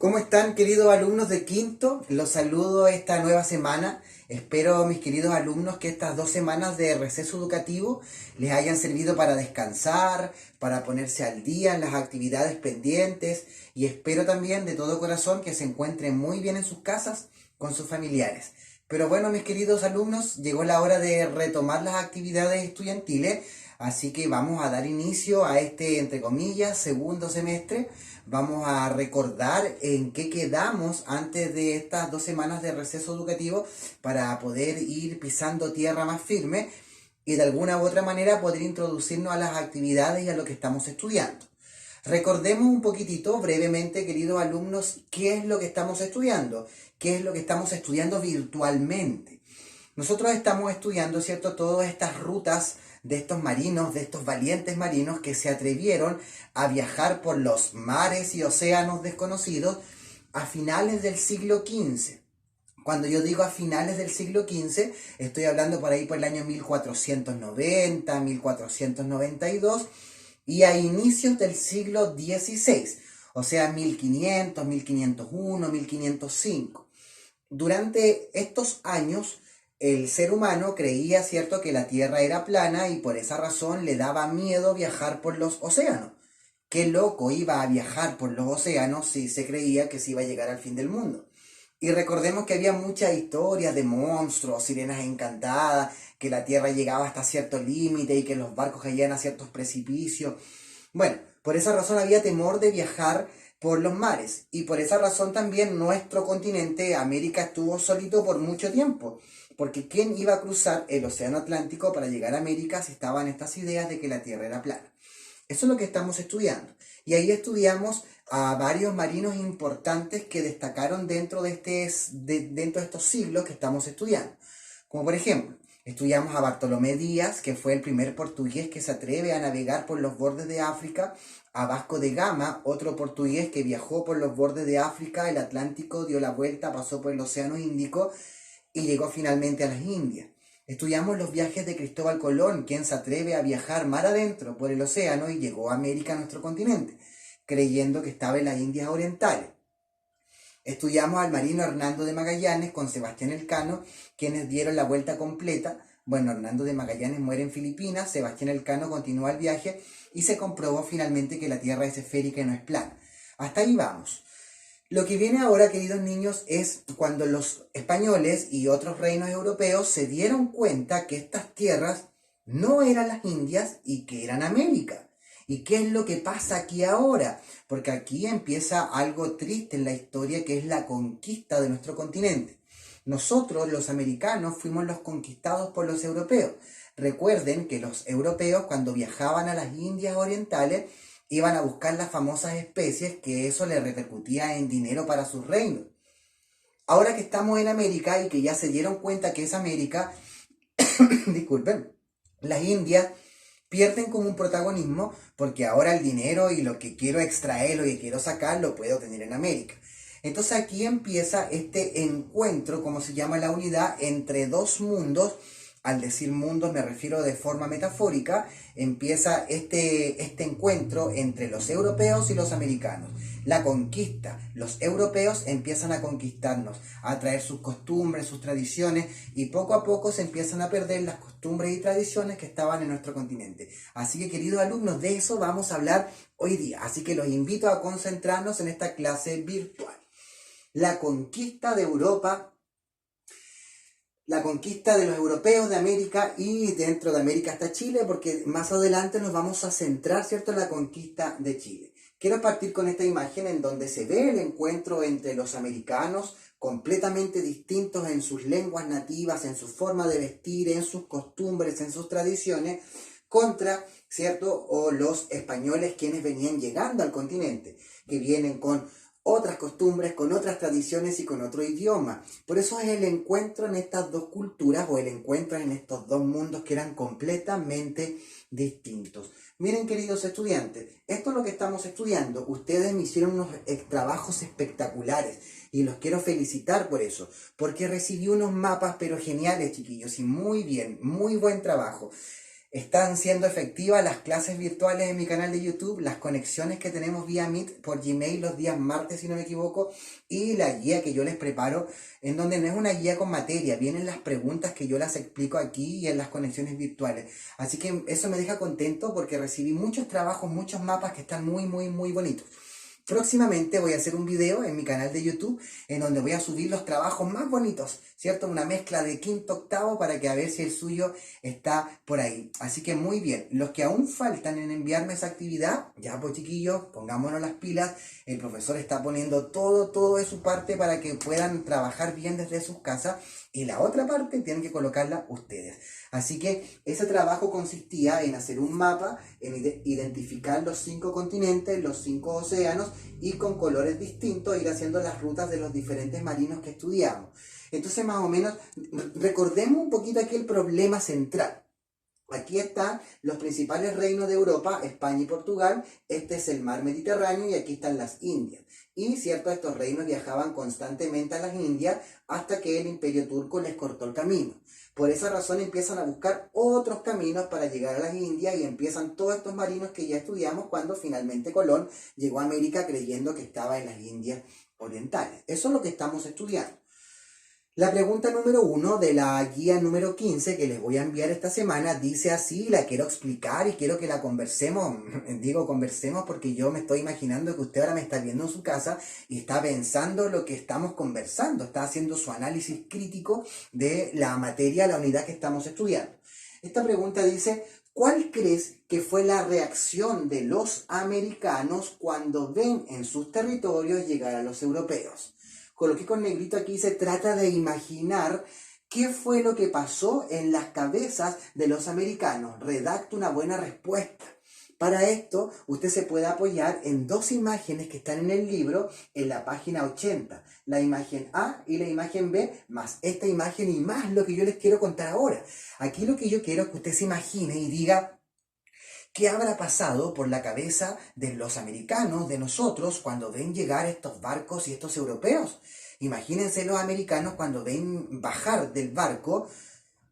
¿Cómo están, queridos alumnos de quinto? Los saludo esta nueva semana. Espero, mis queridos alumnos, que estas 2 semanas de receso educativo les hayan servido para descansar, para ponerse al día en las actividades pendientes, y espero también de todo corazón que se encuentren muy bien en sus casas con sus familiares. Pero bueno, mis queridos alumnos, llegó la hora de retomar las actividades estudiantiles, así que vamos a dar inicio a este, entre comillas, segundo semestre. Vamos a recordar en qué quedamos antes de estas 2 semanas de receso educativo para poder ir pisando tierra más firme y de alguna u otra manera poder introducirnos a las actividades y a lo que estamos estudiando. Recordemos un poquitito, brevemente, queridos alumnos, qué es lo que estamos estudiando, qué es lo que estamos estudiando virtualmente. Nosotros estamos estudiando, ¿cierto?, todas estas rutas de estos marinos, de estos valientes marinos que se atrevieron a viajar por los mares y océanos desconocidos a finales del siglo XV. Cuando yo digo a finales del siglo XV, estoy hablando por ahí por el año 1490, 1492 y a inicios del siglo XVI, o sea 1500, 1501, 1505. Durante estos años, el ser humano creía, ¿cierto?, que la Tierra era plana y por esa razón le daba miedo viajar por los océanos. ¿Qué loco iba a viajar por los océanos si se creía que se iba a llegar al fin del mundo? Y recordemos que había muchas historias de monstruos, sirenas encantadas, que la Tierra llegaba hasta cierto límite y que los barcos caían a ciertos precipicios. Bueno, por esa razón había temor de viajar por los mares y por esa razón también nuestro continente, América, estuvo solito por mucho tiempo. Porque ¿quién iba a cruzar el océano Atlántico para llegar a América si estaban estas ideas de que la Tierra era plana? Eso es lo que estamos estudiando. Y ahí estudiamos a varios marinos importantes que destacaron dentro de estos siglos que estamos estudiando. Como por ejemplo, estudiamos a Bartolomé Díaz, que fue el primer portugués que se atreve a navegar por los bordes de África, a Vasco de Gama, otro portugués que viajó por los bordes de África, el Atlántico, dio la vuelta, pasó por el Océano Índico y llegó finalmente a las Indias. Estudiamos los viajes de Cristóbal Colón, quien se atreve a viajar mar adentro por el océano y llegó a América, a nuestro continente, creyendo que estaba en las Indias Orientales. Estudiamos al marino Hernando de Magallanes con Sebastián Elcano, quienes dieron la vuelta completa. Bueno, Hernando de Magallanes muere en Filipinas, Sebastián Elcano continúa el viaje y se comprobó finalmente que la Tierra es esférica y no es plana. Hasta ahí vamos. Lo que viene ahora, queridos niños, es cuando los españoles y otros reinos europeos se dieron cuenta que estas tierras no eran las Indias y que eran América. ¿Y qué es lo que pasa aquí ahora? Porque aquí empieza algo triste en la historia, que es la conquista de nuestro continente. Nosotros, los americanos, fuimos los conquistados por los europeos. Recuerden que los europeos, cuando viajaban a las Indias Orientales, iban a buscar las famosas especies, que eso le repercutía en dinero para sus reinos. Ahora que estamos en América y que ya se dieron cuenta que es América, disculpen, las Indias pierden como un protagonismo porque ahora el dinero y lo que quiero extraer, lo que quiero sacar, lo puedo tener en América. Entonces aquí empieza este encuentro, como se llama la unidad, entre dos mundos. Al decir mundos me refiero de forma metafórica. Empieza este encuentro entre los europeos y los americanos. La conquista. Los europeos empiezan a conquistarnos, a traer sus costumbres, sus tradiciones, y poco a poco se empiezan a perder las costumbres y tradiciones que estaban en nuestro continente. Así que, queridos alumnos, de eso vamos a hablar hoy día. Así que los invito a concentrarnos en esta clase virtual. La conquista de Europa, la conquista de los europeos de América, y dentro de América hasta Chile, porque más adelante nos vamos a centrar, ¿cierto?, en la conquista de Chile. Quiero partir con esta imagen en donde se ve el encuentro entre los americanos, completamente distintos en sus lenguas nativas, en su forma de vestir, en sus costumbres, en sus tradiciones, contra, ¿cierto?, o los españoles, quienes venían llegando al continente, que vienen con otras costumbres, con otras tradiciones y con otro idioma. Por eso es el encuentro en estas dos culturas, o el encuentro en estos dos mundos que eran completamente distintos. Miren, queridos estudiantes, esto es lo que estamos estudiando. Ustedes me hicieron unos trabajos espectaculares y los quiero felicitar por eso, porque recibí unos mapas pero geniales, chiquillos, y muy bien, muy buen trabajo. Están siendo efectivas las clases virtuales en mi canal de YouTube, las conexiones que tenemos vía Meet por Gmail los días martes, si no me equivoco, y la guía que yo les preparo, en donde no es una guía con materia, vienen las preguntas que yo las explico aquí y en las conexiones virtuales. Así que eso me deja contento porque recibí muchos trabajos, muchos mapas que están muy bonitos. Próximamente voy a hacer un video en mi canal de YouTube en donde voy a subir los trabajos más bonitos, ¿cierto? Una mezcla de quinto octavo para que a ver si el suyo está por ahí. Así que muy bien, los que aún faltan en enviarme esa actividad, ya pues chiquillos, pongámonos las pilas, el profesor está poniendo todo de su parte para que puedan trabajar bien desde sus casas y la otra parte tienen que colocarla ustedes. Así que ese trabajo consistía en hacer un mapa, en identificar los 5 continentes, los 5 océanos y con colores distintos ir haciendo las rutas de los diferentes marinos que estudiamos. Entonces más o menos recordemos un poquito aquí el problema central. Aquí están los principales reinos de Europa, España y Portugal. Este es el mar Mediterráneo y aquí están las Indias. Y cierto, estos reinos viajaban constantemente a las Indias hasta que el Imperio Turco les cortó el camino. Por esa razón empiezan a buscar otros caminos para llegar a las Indias y empiezan todos estos marinos que ya estudiamos cuando finalmente Colón llegó a América creyendo que estaba en las Indias orientales. Eso es lo que estamos estudiando. La pregunta número 1 de la guía número 15 que les voy a enviar esta semana dice así, la quiero explicar y quiero que la conversemos. Digo conversemos porque yo me estoy imaginando que usted ahora me está viendo en su casa y está pensando lo que estamos conversando, está haciendo su análisis crítico de la materia, la unidad que estamos estudiando. Esta pregunta dice, ¿cuál crees que fue la reacción de los americanos cuando ven en sus territorios llegar a los europeos? Coloqué con negrito aquí, se trata de imaginar qué fue lo que pasó en las cabezas de los americanos. Redacta una buena respuesta. Para esto, usted se puede apoyar en 2 imágenes que están en el libro, en la página 80. La imagen A y la imagen B, más esta imagen y más lo que yo les quiero contar ahora. Aquí lo que yo quiero es que usted se imagine y diga, ¿qué habrá pasado por la cabeza de los americanos, de nosotros, cuando ven llegar estos barcos y estos europeos? Imagínense los americanos cuando ven bajar del barco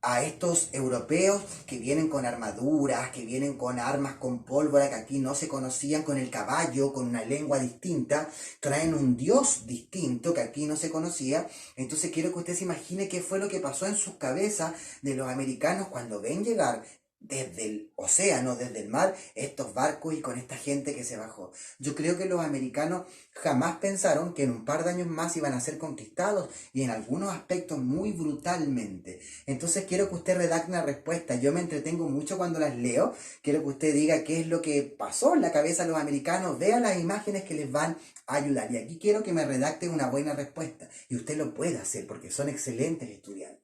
a estos europeos que vienen con armaduras, que vienen con armas con pólvora que aquí no se conocían, con el caballo, con una lengua distinta, traen un dios distinto que aquí no se conocía. Entonces quiero que usted se imagine qué fue lo que pasó en sus cabezas de los americanos cuando ven llegar desde el océano, desde el mar, estos barcos y con esta gente que se bajó. Yo creo que los americanos jamás pensaron que en un par de años más iban a ser conquistados y en algunos aspectos muy brutalmente. Entonces quiero que usted redacte una respuesta. Yo me entretengo mucho cuando las leo. Quiero que usted diga qué es lo que pasó en la cabeza de los americanos. Vea las imágenes que les van a ayudar. Y aquí quiero que me redacte una buena respuesta. Y usted lo puede hacer porque son excelentes estudiantes.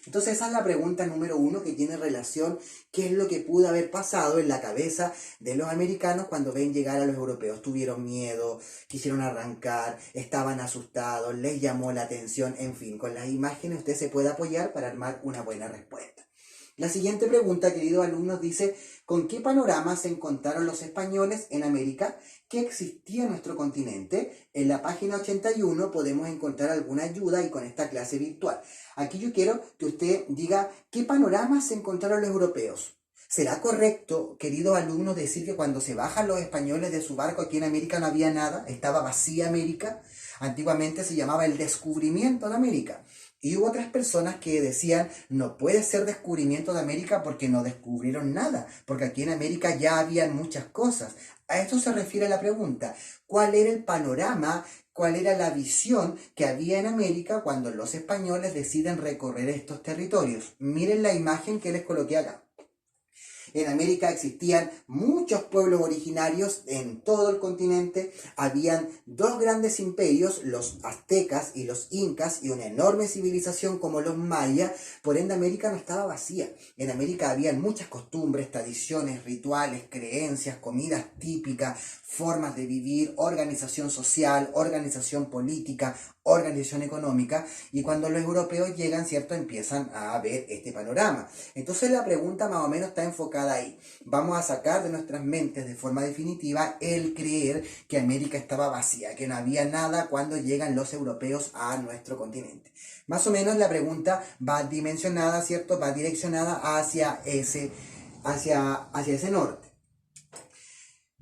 Entonces esa es la pregunta número 1 que tiene relación, ¿qué es lo que pudo haber pasado en la cabeza de los americanos cuando ven llegar a los europeos? Tuvieron miedo, quisieron arrancar, estaban asustados, les llamó la atención, en fin, con las imágenes usted se puede apoyar para armar una buena respuesta. La siguiente pregunta, queridos alumnos, dice, ¿con qué panorama se encontraron los españoles en América? ¿Qué existía en nuestro continente? En la página 81 podemos encontrar alguna ayuda y con esta clase virtual. Aquí yo quiero que usted diga, ¿qué panorama se encontraron los europeos? ¿Será correcto, queridos alumnos, decir que cuando se bajan los españoles de su barco aquí en América no había nada? ¿Estaba vacía América? Antiguamente se llamaba el descubrimiento de América. Y hubo otras personas que decían, no puede ser descubrimiento de América porque no descubrieron nada, porque aquí en América ya habían muchas cosas. A esto se refiere la pregunta, ¿cuál era el panorama, cuál era la visión que había en América cuando los españoles deciden recorrer estos territorios? Miren la imagen que les coloqué acá. En América existían muchos pueblos originarios en todo el continente. Habían 2 grandes imperios, los aztecas y los incas, y una enorme civilización como los mayas. Por ende, América no estaba vacía. En América habían muchas costumbres, tradiciones, rituales, creencias, comidas típicas, formas de vivir, organización social, organización política, organización económica, y cuando los europeos llegan, ¿cierto?, empiezan a ver este panorama. Entonces la pregunta más o menos está enfocada ahí. Vamos a sacar de nuestras mentes de forma definitiva el creer que América estaba vacía, que no había nada cuando llegan los europeos a nuestro continente. Más o menos la pregunta va dimensionada, ¿cierto?, va direccionada hacia ese hacia ese norte.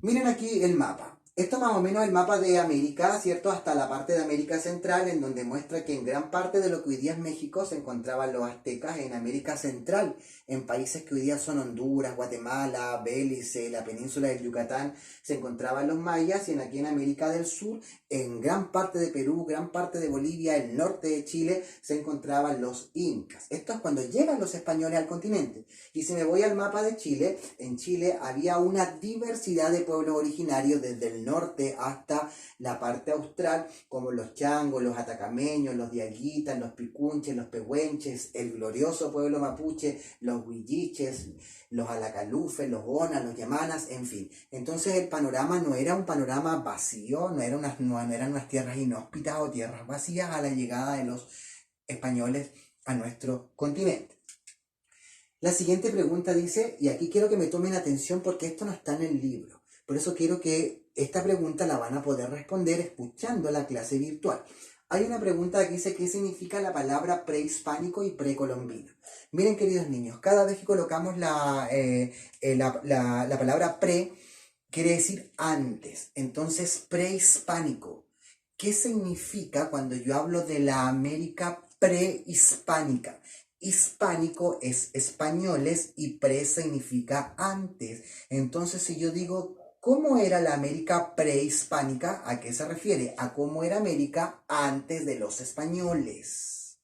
Miren aquí el mapa. Esto más o menos es el mapa de América, ¿cierto? Hasta la parte de América Central, en donde muestra que en gran parte de lo que hoy día es México se encontraban los aztecas en América Central, en países que hoy día son Honduras, Guatemala, Belice, la península del Yucatán, se encontraban los mayas, y aquí en América del Sur, en gran parte de Perú, gran parte de Bolivia, el norte de Chile, se encontraban los incas. Esto es cuando llegan los españoles al continente. Y si me voy al mapa de Chile, en Chile había una diversidad de pueblos originarios desde el norte hasta la parte austral, como los changos, los atacameños, los diaguitas, los picunches, los pehuenches, el glorioso pueblo mapuche, los huilliches, los alacalufes, los onas, los yamanas, en fin. Entonces el panorama no era un panorama vacío, no eran unas tierras inhóspitas o tierras vacías a la llegada de los españoles a nuestro continente. La siguiente pregunta dice, y aquí quiero que me tomen atención porque esto no está en el libro, por eso quiero que esta pregunta la van a poder responder escuchando la clase virtual. Hay una pregunta que dice, ¿qué significa la palabra prehispánico y precolombino? Miren, queridos niños, cada vez que colocamos la palabra pre, quiere decir antes. Entonces, prehispánico. ¿Qué significa cuando yo hablo de la América prehispánica? Hispánico es españoles y pre significa antes. Entonces, si yo digo, ¿cómo era la América prehispánica? ¿A qué se refiere? A cómo era América antes de los españoles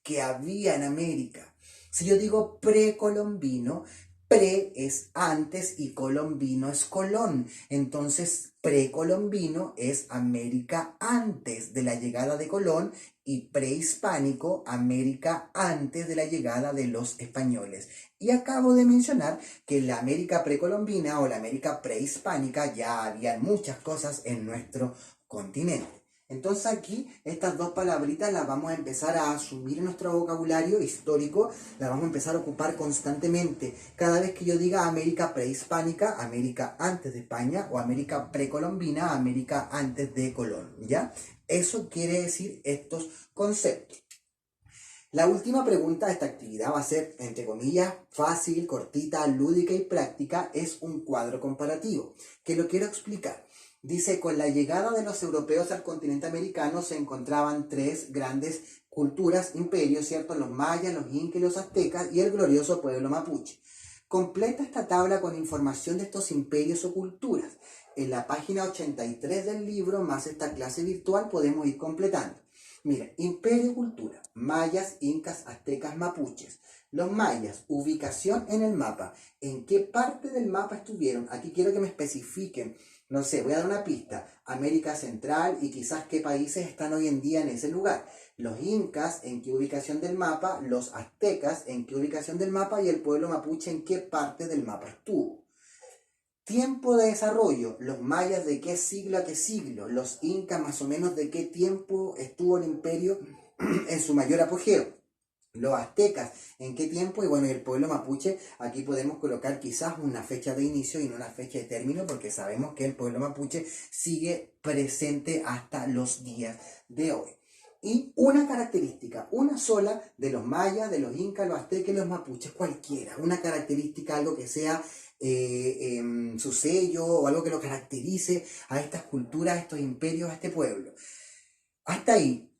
que había en América. Si yo digo precolombino, pre es antes y colombino es Colón. Entonces, precolombino es América antes de la llegada de Colón y prehispánico, América antes de la llegada de los españoles. Y acabo de mencionar que en la América precolombina o la América prehispánica ya había muchas cosas en nuestro continente. Entonces aquí estas dos palabritas las vamos a empezar a asumir en nuestro vocabulario histórico, las vamos a empezar a ocupar constantemente. Cada vez que yo diga América prehispánica, América antes de España, o América precolombina, América antes de Colón, ¿ya? Eso quiere decir estos conceptos. La última pregunta de esta actividad va a ser, entre comillas, fácil, cortita, lúdica y práctica. Es un cuadro comparativo, que lo quiero explicar. Dice, con la llegada de los europeos al continente americano se encontraban tres grandes culturas, imperios, ¿cierto? Los mayas, los incas y los aztecas, y el glorioso pueblo mapuche. Completa esta tabla con información de estos imperios o culturas. En la página 83 del libro, más esta clase virtual, podemos ir completando. Mira, imperio y cultura, mayas, incas, aztecas, mapuches. Los mayas, ubicación en el mapa. ¿En qué parte del mapa estuvieron? Aquí quiero que me especifiquen. No sé, voy a dar una pista. América Central y quizás qué países están hoy en día en ese lugar. Los incas, ¿en qué ubicación del mapa? Los aztecas, ¿en qué ubicación del mapa? Y el pueblo mapuche, ¿en qué parte del mapa estuvo? Tiempo de desarrollo. Los mayas, ¿de qué siglo a qué siglo? Los incas, más o menos, ¿de qué tiempo estuvo el imperio en su mayor apogeo? Los aztecas, ¿en qué tiempo? Y bueno, y el pueblo mapuche, aquí podemos colocar quizás una fecha de inicio y no una fecha de término, porque sabemos que el pueblo mapuche sigue presente hasta los días de hoy. Y una característica, una sola, de los mayas, de los incas, los aztecas y los mapuches, cualquiera, una característica, algo que sea su sello o algo que lo caracterice a estas culturas, a estos imperios, a este pueblo. Hasta ahí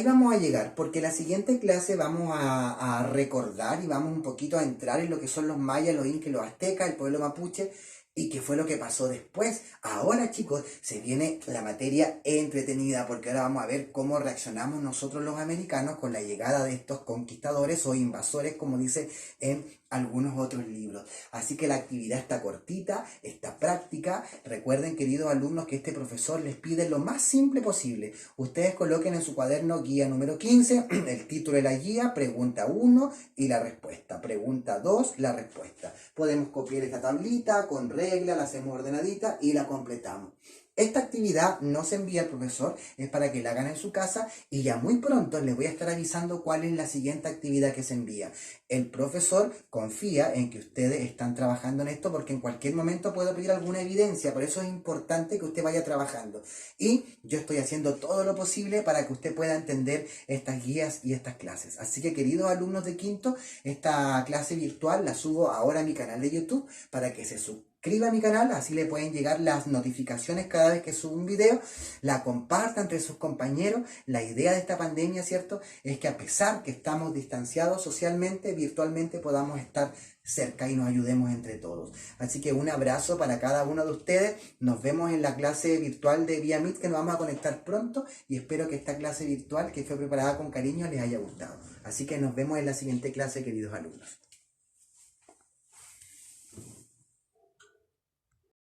vamos a llegar, porque la siguiente clase vamos a recordar y vamos un poquito a entrar en lo que son los mayas, los incas, los aztecas, el pueblo mapuche y qué fue lo que pasó después. Ahora, chicos, se viene la materia entretenida, porque ahora vamos a ver cómo reaccionamos nosotros los americanos con la llegada de estos conquistadores o invasores, como dice en algunos otros libros. Así que la actividad está cortita, está práctica. Recuerden, queridos alumnos, que este profesor les pide lo más simple posible. Ustedes coloquen en su cuaderno guía número 15, el título de la guía, pregunta 1 y la respuesta. Pregunta 2, la respuesta. Podemos copiar esta tablita con reglas regla, la hacemos ordenadita y la completamos. Esta actividad no se envía al profesor, es para que la hagan en su casa y ya muy pronto les voy a estar avisando cuál es la siguiente actividad que se envía. El profesor confía en que ustedes están trabajando en esto porque en cualquier momento puedo pedir alguna evidencia, por eso es importante que usted vaya trabajando. Y yo estoy haciendo todo lo posible para que usted pueda entender estas guías y estas clases. Así que queridos alumnos de quinto, esta clase virtual la subo ahora a mi canal de YouTube para que se suscriba a mi canal, así le pueden llegar las notificaciones cada vez que subo un video, la compartan entre sus compañeros. La idea de esta pandemia, ¿cierto?, es que a pesar que estamos distanciados socialmente, virtualmente podamos estar cerca y nos ayudemos entre todos. Así que un abrazo para cada uno de ustedes. Nos vemos en la clase virtual de Vía Meet que nos vamos a conectar pronto y espero que esta clase virtual que fue preparada con cariño les haya gustado. Así que nos vemos en la siguiente clase, queridos alumnos.